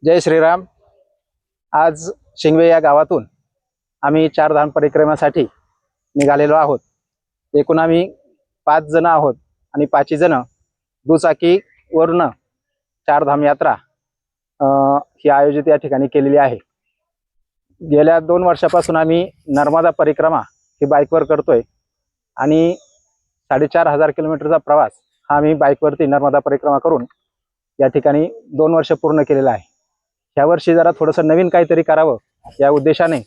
जय श्रीराम। आज शिंगवे या गावातून आम्ही चारधाम परिक्रमेसाठी निघालेलो आहोत। एकूण आम्ही 5 जण आहोत आणि 5 जण दुचाकीवरून चारधाम यात्रा ही आयोजित या ठिकाणी केलेली आहे। गेल्या 2 वर्षापासून आम्ही नर्मदा परिक्रमा ही बाईकवर करतोय आणि 4,500 किलोमीटरचा प्रवास हा आम्ही बाईकवरती नर्मदा परिक्रमा करून या ठिकाणी 2 वर्ष पूर्ण केलेला आहे। ह्या वर्षी जरा थोडंसं नवीन काहीतरी करावं या उद्देशाने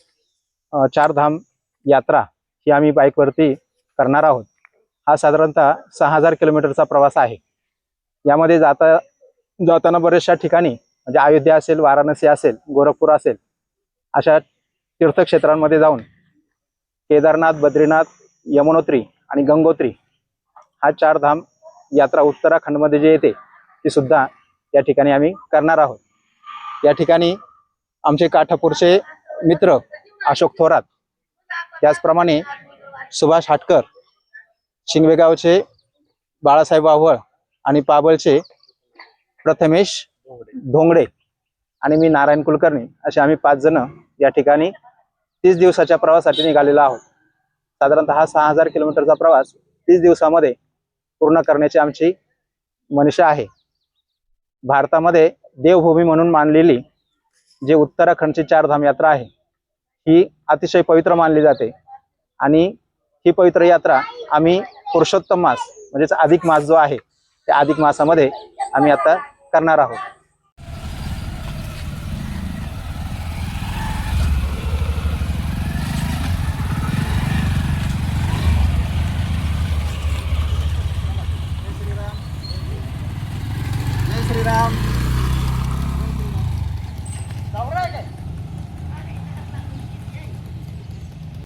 चारधाम यात्रा ही आम्ही बाईकवरती करणार आहोत। हा साधारणतः 6,000 किलोमीटरचा प्रवास आहे। यामध्ये जाताना बरेचशा ठिकाणी म्हणजे अयोध्या असेल, वाराणसी असेल, गोरखपूर असेल अशा तीर्थक्षेत्रांमध्ये जाऊन केदारनाथ, बद्रीनाथ, यमुनोत्री आणि गंगोत्री हा चारधाम यात्रा उत्तराखंडमध्ये जे येते ती सुद्धा या ठिकाणी आम्ही करणार आहोत। या ठिकाणी आमचे काठापूरचे मित्र अशोक थोरात, त्याचप्रमाणे सुभाष हाटकर, शिंगवेगावचे बाळासाहेब आव्हळ आणि पाबळचे प्रथमेश धोंगडे आणि मी नारायण कुलकर्णी असे आम्ही 5 जण या ठिकाणी 30 दिवसाच्या प्रवासासाठी निघालेलो आहोत। साधारणतः हा 6,000 किलोमीटरचा प्रवास 30 दिवसामध्ये पूर्ण करण्याची आमची मनीषा आहे। भारतामध्ये देवभूमी म्हणून मानलेली जे उत्तराखंडची चारधाम यात्रा आहे ही अतिशय पवित्र मानली जाते आणि ही पवित्र यात्रा आम्ही पुरुषोत्तम मास म्हणजेच अधिक मास जो आहे त्या अधिक मासामध्ये आम्ही आता करणार आहोत।